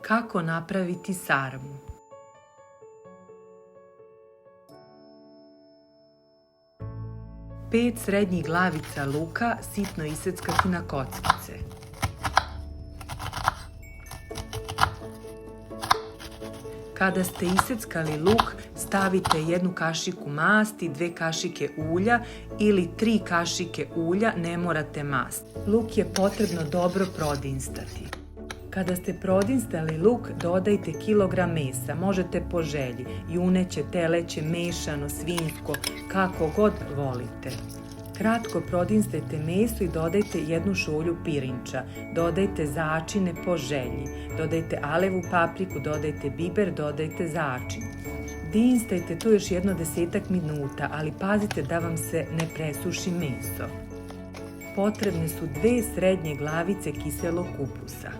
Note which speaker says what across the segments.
Speaker 1: Kako napraviti sarmu? Pet srednjih glavica luka sitno iseckati na kockice. Kada ste iseckali luk, stavite 1 kašiku masti, 2 kašike ulja ili 3 kašike ulja, ne morate mast. Luk je potrebno dobro prodinstati. Kada ste prodinstali luk, dodajte kilogram mesa, možete po želji, juneće, teleće, mešano, svinjsko, kako god volite. Kratko prodinstajte meso i dodajte 1 šolju pirinča, dodajte začine po želji, dodajte alevu papriku, dodajte biber, dodajte začin. Dinstajte to još jedno 10 minuta, ali pazite da vam se ne presuši meso. Potrebne su 2 srednje glavice kiselog kupusa.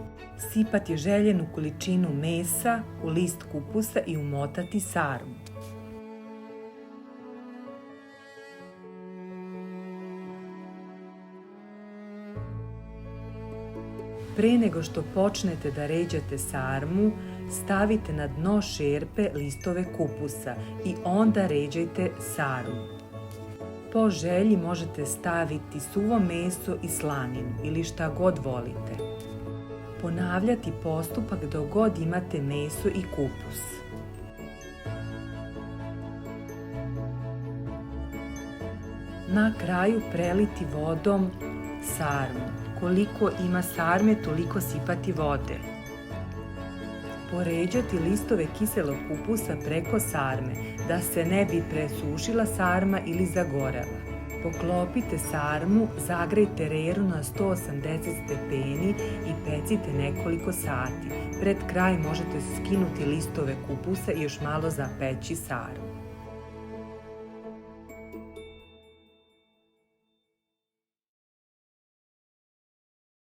Speaker 1: Sipati željenu količinu mesa u list kupusa i umotati sarmu. Pre nego što počnete da ređate sarmu, stavite na dno šerpe listove kupusa i onda ređajte sarmu. Po želji možete staviti suvo meso i slaninu ili šta god volite. Ponavljati postupak dok god imate meso i kupus. Na kraju preliti vodom sarmu. Koliko ima sarme, toliko sipati vode. Poređati listove kiselog kupusa preko sarme, da se ne bi presušila sarma ili zagorela. Poklopite sarmu, zagrejte reru na 180 stepeni i pecite nekoliko sati. Pred kraj možete skinuti listove kupusa i još malo zapeći sarmu.